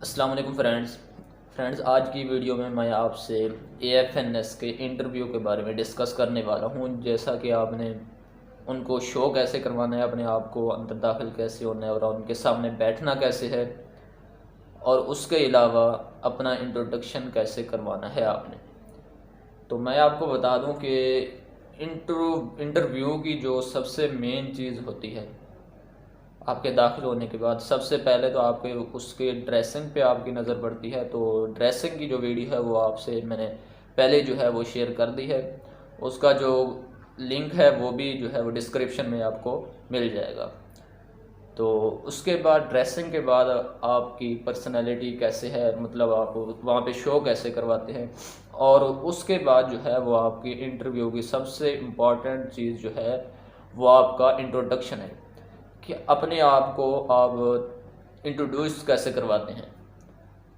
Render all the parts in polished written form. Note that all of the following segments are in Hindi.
अस्सलाम वालेकुम फ्रेंड्स, आज की वीडियो में मैं आपसे AFNS के इंटरव्यू के बारे में डिस्कस करने वाला हूँ। जैसा कि आपने उनको शो कैसे करवाना है, अपने आप को अंदर दाखिल कैसे होना है और उनके सामने बैठना कैसे है, और उसके अलावा अपना इंट्रोडक्शन कैसे करवाना है आपने। तो मैं आपको बता दूं कि इंटरव्यू की जो सबसे मेन चीज़ होती है आपके दाखिल होने के बाद, सबसे पहले तो आपके उसके ड्रेसिंग पे आपकी नज़र पड़ती है। तो ड्रेसिंग की जो वीडियो है वो आपसे मैंने पहले जो है वो शेयर कर दी है। उसका जो लिंक है वो भी जो है वो डिस्क्रिप्शन में आपको मिल जाएगा। तो उसके बाद ड्रेसिंग के बाद आपकी पर्सनैलिटी कैसे है, मतलब आप वहाँ पे शो कैसे करवाते हैं, और उसके बाद जो है वो आपकी इंटरव्यू की सबसे इम्पॉर्टेंट चीज़ जो है वो आपका इंट्रोडक्शन है कि अपने आप को आप इंट्रोड्यूस कैसे करवाते हैं।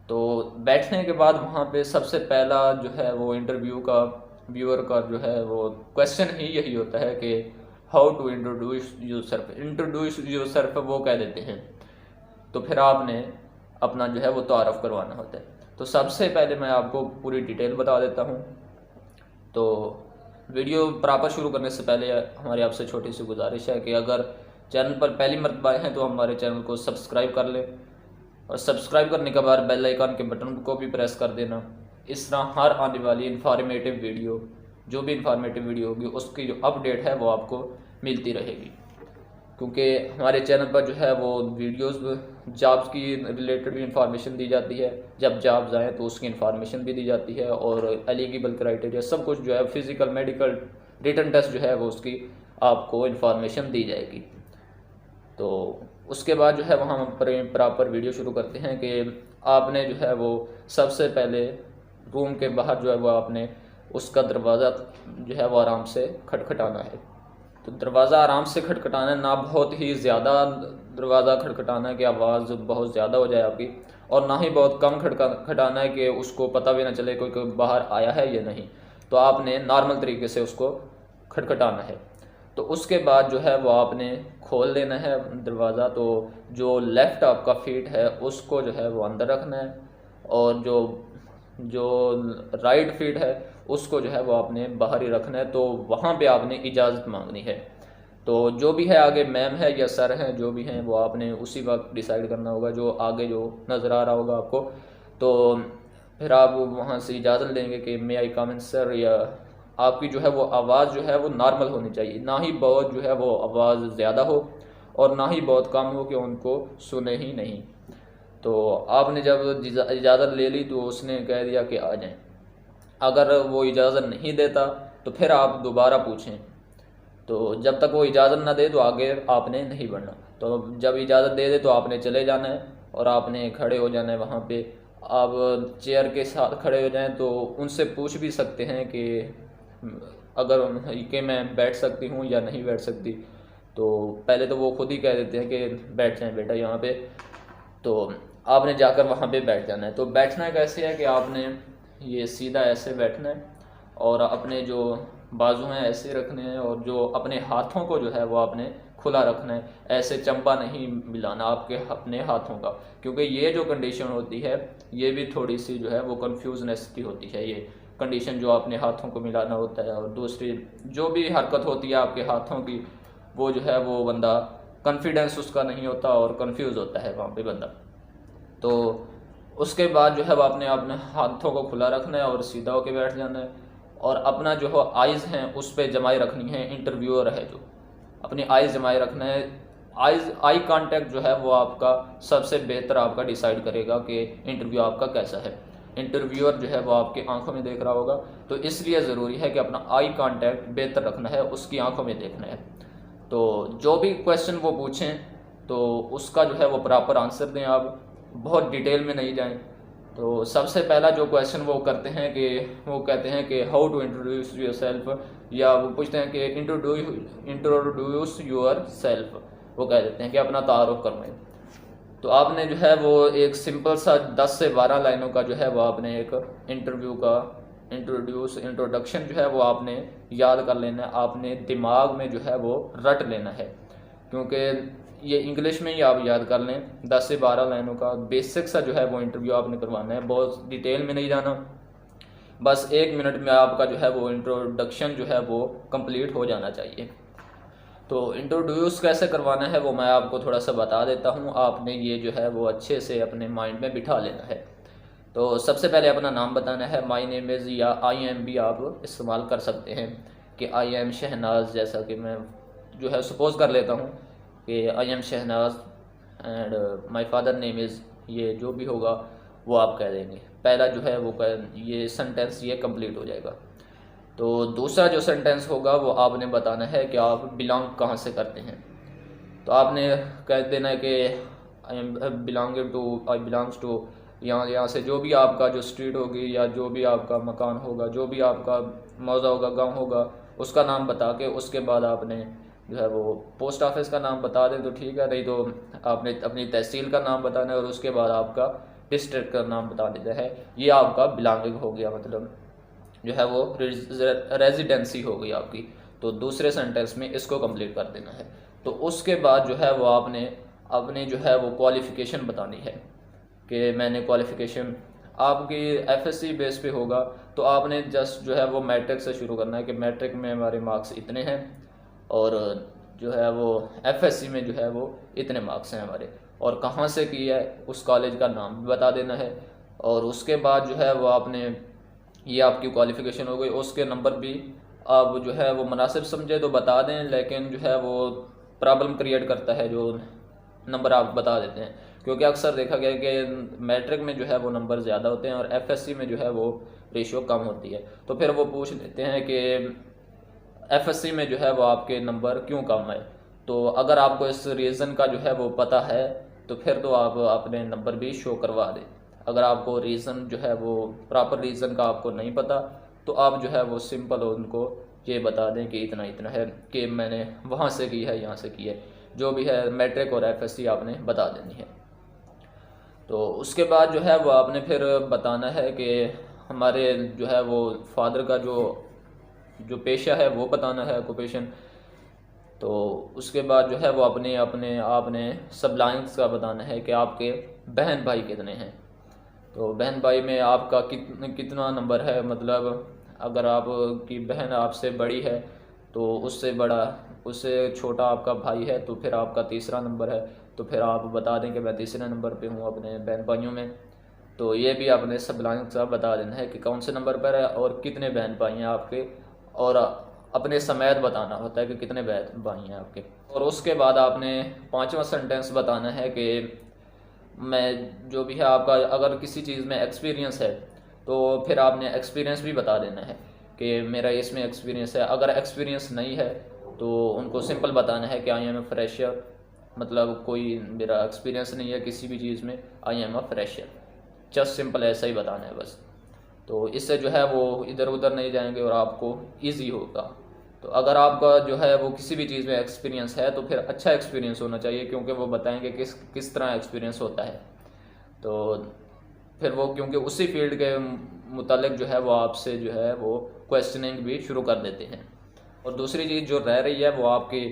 तो बैठने के बाद वहाँ पे सबसे पहला जो है वो इंटरव्यू का व्यूअर का जो है वो क्वेश्चन ही यही होता है कि how to introduce yourself वो कह देते हैं। तो फिर आपने अपना जो है वो तारफ़ करवाना होता है। तो सबसे पहले मैं आपको पूरी डिटेल बता देता हूँ। तो वीडियो प्रॉपर शुरू करने से पहले हमारी आपसे छोटी सी गुजारिश है कि अगर चैनल पर पहली मर्तबा आए हैं तो हमारे चैनल को सब्सक्राइब कर लें, और सब्सक्राइब करने के बाद बेल आइकन के बटन को भी प्रेस कर देना। इस तरह हर आने वाली इन्फॉर्मेटिव वीडियो, जो भी इन्फॉर्मेटिव वीडियो होगी उसकी जो अपडेट है वो आपको मिलती रहेगी। क्योंकि हमारे चैनल पर जो है वो वीडियोस जॉब्स की रिलेटेड भी इंफॉर्मेशन दी जाती है, जब जॉब्स आएँ तो उसकी इंफॉर्मेशन भी दी जाती है, और एलिजिबल क्राइटेरिया सब कुछ जो है फिज़िकल मेडिकल रिटन टेस्ट जो है वो उसकी आपको इंफॉर्मेशन दी जाएगी। तो उसके बाद जो है वहाँ पर प्रॉपर वीडियो शुरू करते हैं कि आपने जो है वो सबसे पहले रूम के बाहर जो है वो आपने उसका दरवाज़ा जो है वो आराम से खटखटाना है। तो दरवाज़ा आराम से खटखटाना है, ना बहुत ही ज़्यादा दरवाज़ा खटखटाना है कि आवाज़ बहुत ज़्यादा हो जाए आपकी, और ना ही बहुत कम खटखटाना है कि उसको पता भी ना चले कोई बाहर आया है या नहीं। तो आपने नॉर्मल तरीके से उसको खटखटाना है। तो उसके बाद जो है वो आपने खोल देना है दरवाज़ा। तो जो लेफ़्ट आपका फीट है उसको जो है वो अंदर रखना है, और जो जो राइट फीट है उसको जो है वो आपने बाहर ही रखना है। तो वहाँ पे आपने इजाज़त मांगनी है। तो जो भी है आगे मैम है या सर हैं, जो भी हैं वो आपने उसी वक्त डिसाइड करना होगा, जो आगे जो नज़र आ रहा होगा आपको। तो फिर आप वहाँ से इजाज़त लेंगे कि मे आई कम इन सर, या आपकी जो है वो आवाज़ जो है वो नॉर्मल होनी चाहिए, ना ही बहुत जो है वो आवाज़ ज़्यादा हो और ना ही बहुत कम हो कि उनको सुने ही नहीं। तो आपने जब इजाज़त ले ली तो उसने कह दिया कि आ जाएं। अगर वो इजाज़त नहीं देता तो फिर आप दोबारा पूछें। तो जब तक वो इजाज़त ना दे तो आगे आपने नहीं बढ़ना। तो जब इजाज़त दे दे तो आपने चले जाना है और आपने खड़े हो जाना है वहाँ पे। आप चेयर के साथ खड़े हो जाएं तो उनसे पूछ भी सकते हैं कि अगर कि मैं बैठ सकती हूँ या नहीं बैठ सकती। तो पहले तो वो खुद ही कह देते हैं कि बैठ जाएं बेटा यहाँ पे। तो आपने जाकर वहाँ पे बैठ जाना है। तो बैठना कैसे है कि आपने ये सीधा ऐसे बैठना है, और अपने जो बाजू हैं ऐसे रखने हैं, और जो अपने हाथों को जो है वो आपने खुला रखना है। ऐसे चंपा नहीं मिलाना आपके अपने हाथों का, क्योंकि ये जो कंडीशन होती है ये भी थोड़ी सी जो है वो कन्फ्यूजनेस की होती है। ये कंडीशन जो अपने हाथों को मिलाना होता है, और दूसरी जो भी हरकत होती है आपके हाथों की, वो जो है वो बंदा कॉन्फिडेंस उसका नहीं होता और कंफ्यूज होता है वहाँ पे बंदा। तो उसके बाद जो है वो अपने अपने हाथों को खुला रखना है और सीधा होकर बैठ जाना है, और अपना जो है आइज़ हैं उस पर जमाए रखनी है। इंटरव्यूअर है जो अपनी आइज़ जमाए रखना है। आई कांटेक्ट जो है वो आपका सबसे बेहतर आपका डिसाइड करेगा कि इंटरव्यू आपका कैसा है। इंटरव्यूअर जो है वो आपकी आंखों में देख रहा होगा, तो इसलिए ज़रूरी है कि अपना आई कांटेक्ट बेहतर रखना है, उसकी आंखों में देखना है। तो जो भी क्वेश्चन वो पूछें तो उसका जो है वो प्रॉपर आंसर दें, आप बहुत डिटेल में नहीं जाएं। तो सबसे पहला जो क्वेश्चन वो करते हैं कि वो कहते हैं कि how to introduce yourself, या वो पूछते हैं कि इंट्रोड्यूस योर सेल्फ, वो कह देते हैं कि अपना तारुफ करवाएं। तो आपने जो है वो एक सिंपल सा 10 से 12 लाइनों का जो है वो आपने एक इंटरव्यू का इंट्रोडक्शन जो है वो आपने याद कर लेना है, आपने दिमाग में जो है वो रट लेना है। क्योंकि ये इंग्लिश में ही आप याद कर लें, 10 से 12 लाइनों का बेसिक सा जो है वो इंटरव्यू आपने करवाना है, बहुत डिटेल में नहीं जाना, बस 1 मिनट में आपका जो है वो इंट्रोडक्शन जो है वो कंप्लीट हो जाना चाहिए। तो इंट्रोड्यूस कैसे करवाना है वो मैं आपको थोड़ा सा बता देता हूँ, आपने ये जो है वो अच्छे से अपने माइंड में बिठा लेना है। तो सबसे पहले अपना नाम बताना है, माई नेम इज़ या आई एम भी आप इस्तेमाल कर सकते हैं कि आई एम शहनाज, जैसा कि मैं जो है सपोज़ कर लेता हूँ कि I am Shahnaz and my father name is, ये जो भी होगा वो आप कह देंगे। पहला जो है वो ये सेंटेंस ये कंप्लीट हो जाएगा। तो दूसरा जो सेंटेंस होगा वो आपने बताना है कि आप बिलोंग कहाँ से करते हैं। तो आपने कह देना है कि I am belonging to, I belongs to, यहाँ से जो भी आपका जो स्ट्रीट होगी या जो भी आपका मकान होगा, जो भी आपका मौजा होगा, गांव होगा, उसका नाम बता के उसके बाद आपने जो है वो पोस्ट ऑफिस का नाम बता दें तो ठीक है, नहीं तो आपने अपनी तहसील का नाम बताना है और उसके बाद आपका डिस्ट्रिक्ट का नाम बता देना है। ये आपका बिलोंगिंग हो गया, मतलब जो है वो रेजिडेंसी हो गई आपकी। तो दूसरे सेंटेंस में इसको कंप्लीट कर देना है। तो उसके बाद जो है वो आपने अपने जो है वो क्वालिफ़िकेशन बतानी है कि मैंने क्वालिफ़िकेशन आपकी एफएससी बेस पे होगा, तो आपने जस्ट जो है वो मैट्रिक से शुरू करना है कि मैट्रिक में हमारे मार्क्स इतने हैं और जो है वो एफएससी में जो है वो इतने मार्क्स हैं हमारे, और कहाँ से की है उस कॉलेज का नाम भी बता देना है। और उसके बाद जो है वो आपने, ये आपकी क्वालिफ़िकेशन हो गई, उसके नंबर भी आप जो है वो मुनासिब समझे तो बता दें, लेकिन जो है वो प्रॉब्लम क्रिएट करता है जो नंबर आप बता देते हैं, क्योंकि अक्सर देखा गया है कि मैट्रिक में जो है वो नंबर ज़्यादा होते हैं और एफएससी में जो है वो रेशियो कम होती है। तो फिर वो पूछ लेते हैं कि एफएससी में जो है वो आपके नंबर क्यों कम है। तो अगर आपको इस रीज़न का जो है वो पता है तो फिर तो आप अपने नंबर भी शो करवा दें। अगर आपको रीज़न जो है वो प्रॉपर रीज़न का आपको नहीं पता तो आप जो है वो सिंपल उनको ये बता दें कि इतना इतना है, कि मैंने वहाँ से की है, यहाँ से की है, जो भी है मैट्रिक और एफएससी आपने बता देनी है। तो उसके बाद जो है वो आपने फिर बताना है कि हमारे जो है वो फादर का जो पेशा है वो बताना है, ऑक्यूपेशन। तो उसके बाद जो है वो अपने अपने आपने सिबलिंग्स का बताना है कि आपके बहन भाई कितने हैं। तो बहन भाई में आपका कितना नंबर है, मतलब अगर आपकी बहन आपसे बड़ी है तो उससे बड़ा, उससे छोटा आपका भाई है तो फिर आपका तीसरा नंबर है, तो फिर आप बता दें कि मैं तीसरे नंबर पे हूँ अपने बहन भाइयों में। तो ये भी आपने सिबलिंग्स का बता देना है कि कौन से नंबर पर है और कितने बहन भाई हैं आपके, और अपने समेत बताना होता है कि कितने बहन भाई हैं आपके। और उसके बाद आपने 5वां सेंटेंस बताना है कि मैं जो भी है आपका अगर किसी चीज़ में एक्सपीरियंस है तो फिर आपने एक्सपीरियंस भी बता देना है कि मेरा इसमें एक्सपीरियंस है। अगर एक्सपीरियंस नहीं है तो उनको सिंपल बताना है कि आई एम ए फ्रेशर, मतलब कोई मेरा एक्सपीरियंस नहीं है किसी भी चीज़ में, I am a fresher, just simple ऐसा ही बताना है बस। तो इससे जो है वो इधर उधर नहीं जाएंगे और आपको ईजी होगा। तो अगर आपका जो है वो किसी भी चीज़ में एक्सपीरियंस है तो फिर अच्छा एक्सपीरियंस होना चाहिए, क्योंकि वो बताएंगे किस तरह एक्सपीरियंस होता है। तो फिर वो क्योंकि उसी फील्ड के मुतालिक जो है वो आपसे जो है वो क्वेश्चनिंग भी शुरू कर देते हैं। और दूसरी चीज़ जो रह रही है वो आपकी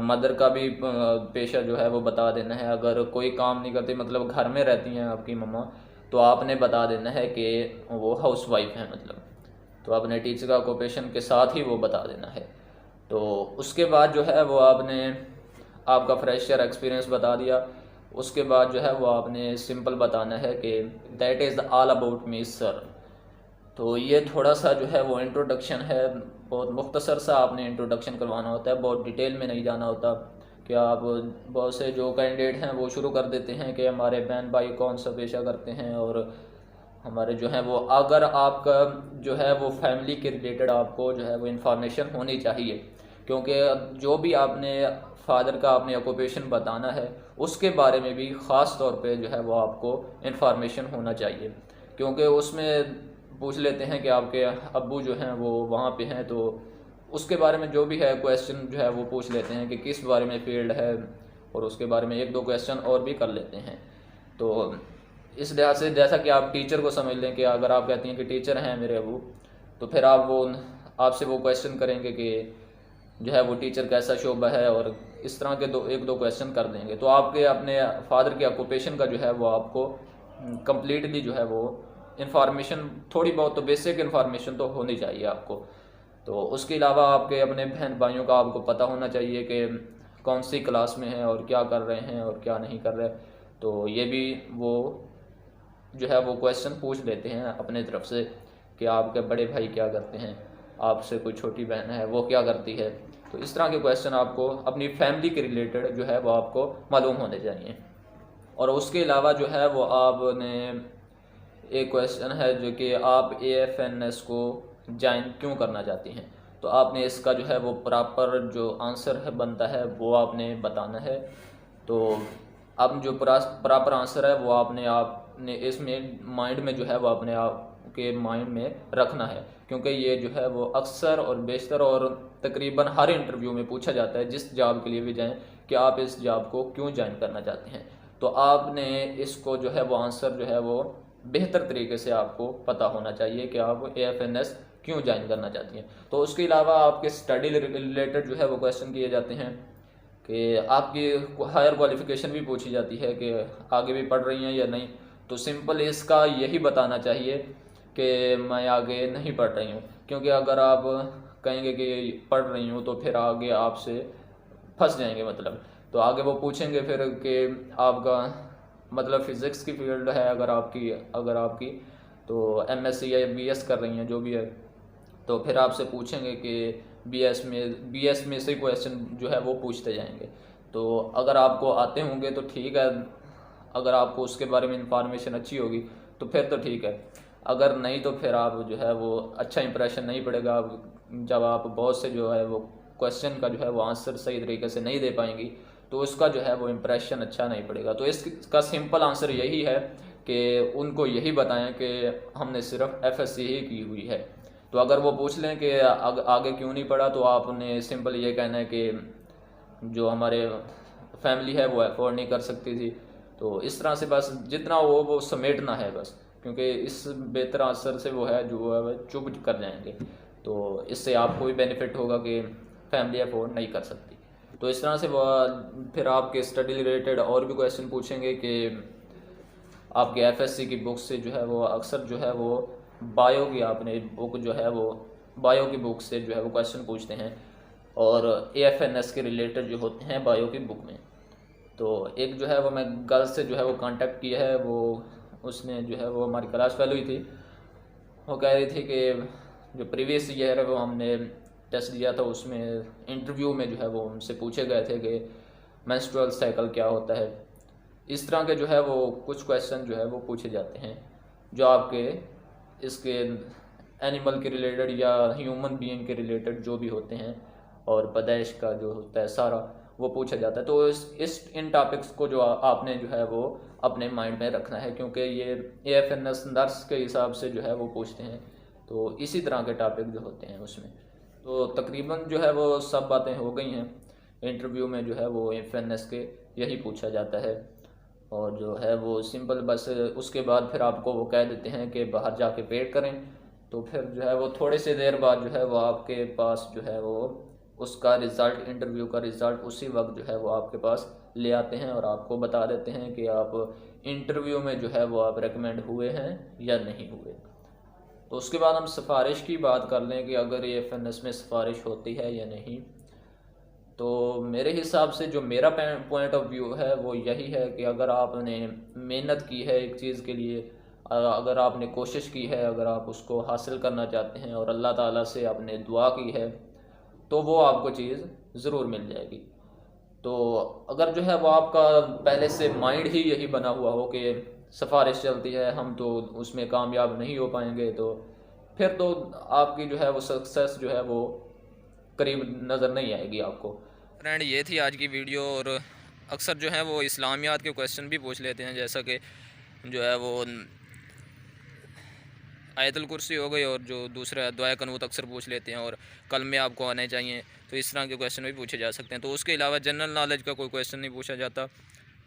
मदर का भी पेशा जो है वो बता देना है। अगर कोई काम नहीं करती, मतलब घर में रहती हैं आपकी मम्मा, तो आपने बता देना है कि वो हाउस वाइफ हैं, मतलब तो आपने टीचर का ऑक्यूपेशन के साथ ही वो बता देना है। तो उसके बाद जो है वो आपने आपका फ्रेशर एक्सपीरियंस बता दिया। उसके बाद जो है वो आपने सिंपल बताना है कि that is all about me sir. तो ये थोड़ा सा जो है वो इंट्रोडक्शन है, बहुत मुख्तसर सा आपने इंट्रोडक्शन करवाना होता है, बहुत डिटेल में नहीं जाना होता। कि आप बहुत से जो कैंडिडेट हैं वो शुरू कर देते हैं कि हमारे बहन भाई कौन सा पेशा करते हैं और हमारे जो है वो, अगर आपका जो है वो फैमिली के रिलेटेड आपको जो है वो इन्फॉर्मेशन होनी चाहिए, क्योंकि जो भी आपने फादर का आपने ऑक्यूपेशन बताना है उसके बारे में भी ख़ास तौर पे जो है वो आपको इन्फॉर्मेशन होना चाहिए, क्योंकि उसमें पूछ लेते हैं कि आपके अब्बू जो हैं वो वहाँ पे हैं, तो उसके बारे में जो भी है क्वेश्चन जो है वो पूछ लेते हैं कि किस बारे में फील्ड है, और उसके बारे में 1-2 क्वेश्चन और भी कर लेते हैं। तो इस लिहाज से जैसा कि आप टीचर को समझ लें कि अगर आप कहती हैं कि टीचर हैं मेरे अबू, तो फिर आप वो आपसे वो क्वेश्चन करेंगे कि जो है वो टीचर कैसा शोबा है और इस तरह के एक दो क्वेश्चन कर देंगे तो आपके अपने फादर के ऑक्यूपेशन का जो है वो आपको कम्प्लीटली जो है वो इन्फॉर्मेशन, थोड़ी बहुत तो बेसिक इन्फॉर्मेशन तो होनी चाहिए आपको। तो उसके अलावा आपके अपने बहन भाइयों का आपको पता होना चाहिए कि कौन सी क्लास में है और क्या कर रहे हैं और क्या नहीं कर रहे। तो ये भी वो जो है वो क्वेश्चन पूछ लेते हैं अपने तरफ से कि आपके बड़े भाई क्या करते हैं, आपसे कोई छोटी बहन है वो क्या करती है। तो इस तरह के क्वेश्चन आपको अपनी फैमिली के रिलेटेड जो है वो आपको मालूम होने चाहिए। और उसके अलावा जो है वो आपने एक क्वेश्चन है जो कि आप AFNS को ज्वाइन क्यों करना चाहती हैं, तो आपने इसका जो है वो प्रॉपर जो आंसर है बनता है वो आपने बताना है। तो अब जो प्रॉपर आंसर है वो आपने इसमें माइंड में जो है वो अपने आप के माइंड में रखना है, क्योंकि ये जो है वो अक्सर और बेशतर और तकरीबन हर इंटरव्यू में पूछा जाता है, जिस जॉब के लिए भी जाएं कि आप इस जॉब को क्यों ज्वाइन करना चाहते हैं। तो आपने इसको जो है वो आंसर जो है वो बेहतर तरीके से आपको पता होना चाहिए कि आप AFNS क्यों ज्वाइन करना चाहती हैं। तो उसके अलावा आपके स्टडी रिलेटेड जो है वो क्वेश्चन किए जाते हैं कि आपकी हायर क्वालिफिकेशन भी पूछी जाती है कि आगे भी पढ़ रही हैं या नहीं। तो सिंपल इसका यही बताना चाहिए कि मैं आगे नहीं पढ़ रही हूँ, क्योंकि अगर आप कहेंगे कि पढ़ रही हूँ तो फिर आगे आपसे फंस जाएंगे, मतलब तो आगे वो पूछेंगे फिर कि आपका मतलब फिज़िक्स की फील्ड है अगर आपकी तो MSc या BS कर रही हैं जो भी है, तो फिर आपसे पूछेंगे कि BS में से क्वेश्चन जो है वो पूछते जाएंगे। तो अगर आपको आते होंगे तो ठीक है, अगर आपको उसके बारे में इंफॉर्मेशन अच्छी होगी तो फिर तो ठीक है, अगर नहीं तो फिर आप जो है वो अच्छा इंप्रेशन नहीं पड़ेगा। जब आप बहुत से जो है वो क्वेश्चन का जो है वो आंसर सही तरीके से नहीं दे पाएंगी तो उसका जो है वो इम्प्रेशन अच्छा नहीं पड़ेगा। तो इसका सिंपल आंसर यही है कि उनको यही बताएं कि हमने सिर्फ FSC ही की हुई है। तो अगर वो पूछ लें कि आगे क्यों नहीं पढ़ा, तो आपने सिंपल ये कहना है कि जो हमारे फैमिली है वो अफोर्ड नहीं कर सकती थी। तो इस तरह से बस जितना हो वो समेटना है बस, क्योंकि इस बेहतर आंसर से वो है जो है वह चुप कर जाएंगे। तो इससे आपको भी बेनिफिट होगा कि फैमिली अफोर्ड नहीं कर सकती। तो इस तरह से वो फिर आपके स्टडी रिलेटेड और भी क्वेश्चन पूछेंगे कि आपके FSC की बुक से जो है वो अक्सर जो है वो बायो की आपने बुक जो है वो बायो की बुक से जो है वो क्वेश्चन पूछते हैं, और AFNS के रिलेटेड जो होते हैं बायो की बुक में। तो एक जो है वो मैं गर्ल्स से जो है वो कांटेक्ट किया है, वो उसने जो है वो हमारी क्लास फेलो ही थी। वो कह रही थी कि जो प्रीवियस ईयर है वो हमने टेस्ट दिया था, उसमें इंटरव्यू में जो है वो उनसे पूछे गए थे कि मेंस्ट्रुअल साइकिल क्या होता है। इस तरह के जो है वो कुछ क्वेश्चन जो है वो पूछे जाते हैं जो आपके इसके एनिमल के रिलेटेड या ह्यूमन बीइंग के रिलेटेड जो भी होते हैं, और पैदाइश का जो होता है सारा वो पूछा जाता है। तो इन टॉपिक्स को जो आपने जो है वो अपने माइंड में रखना है, क्योंकि ये AFNS नर्स के हिसाब से जो है वो पूछते हैं। तो इसी तरह के टॉपिक जो होते हैं उसमें तो तकरीबन जो है वो सब बातें हो गई हैं। इंटरव्यू में जो है वो AFNS के यही पूछा जाता है, और जो है वो सिंपल बस उसके बाद फिर आपको वो कह देते हैं कि बाहर जाके वेट करें। तो फिर जो है वो थोड़ी सी देर बाद जो है वो आपके पास जो है वो उसका रिज़ल्ट, इंटरव्यू का रिज़ल्ट उसी वक्त जो है वो आपके पास ले आते हैं और आपको बता देते हैं कि आप इंटरव्यू में जो है वो आप रेकमेंड हुए हैं या नहीं हुए। तो उसके बाद हम सिफारिश की बात कर लें कि अगर AFNS में सिफारिश होती है या नहीं। तो मेरे हिसाब से जो मेरा पॉइंट ऑफ व्यू है वो यही है कि अगर आपने मेहनत की है एक चीज़ के लिए, अगर आपने कोशिश की है, अगर आप उसको हासिल करना चाहते हैं और अल्लाह ताला से आपने दुआ की है तो वो आपको चीज़ ज़रूर मिल जाएगी। तो अगर जो है वो आपका पहले से माइंड ही यही बना हुआ हो कि सिफारिश चलती है हम तो उसमें कामयाब नहीं हो पाएंगे, तो फिर तो आपकी जो है वो सक्सेस जो है वो करीब नज़र नहीं आएगी आपको। फ्रेंड, ये थी आज की वीडियो। और अक्सर जो है वो इस्लामियात के क्वेश्चन भी पूछ लेते हैं, जैसा कि जो है वो आयतुल कुर्सी हो गई, और जो दूसरा दुआ कनूत अक्सर पूछ लेते हैं, और कल में आपको आने चाहिए। तो इस तरह के क्वेश्चन भी पूछे जा सकते हैं। तो उसके अलावा जनरल नॉलेज का कोई क्वेश्चन नहीं पूछा जाता।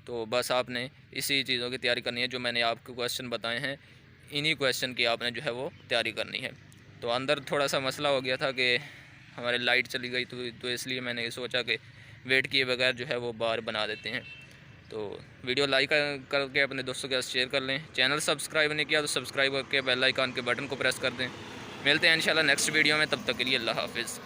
तो बस आपने इसी चीज़ों की तैयारी करनी है जो मैंने आपको क्वेश्चन बताए हैं, इन्हीं क्वेश्चन की आपने जो है वो तैयारी करनी है। तो अंदर थोड़ा सा मसला हो गया था कि हमारी लाइट चली गई, तो इसलिए मैंने सोचा कि वेट किए बगैर जो है वो बार बना देते हैं। तो वीडियो लाइक करके अपने दोस्तों के साथ शेयर कर लें। चैनल सब्सक्राइब नहीं किया तो सब्सक्राइब करके बेल आइकन के बटन को प्रेस कर दें। मिलते हैं इंशाल्लाह नेक्स्ट वीडियो में, तब तक के लिए अल्लाह हाफिज़।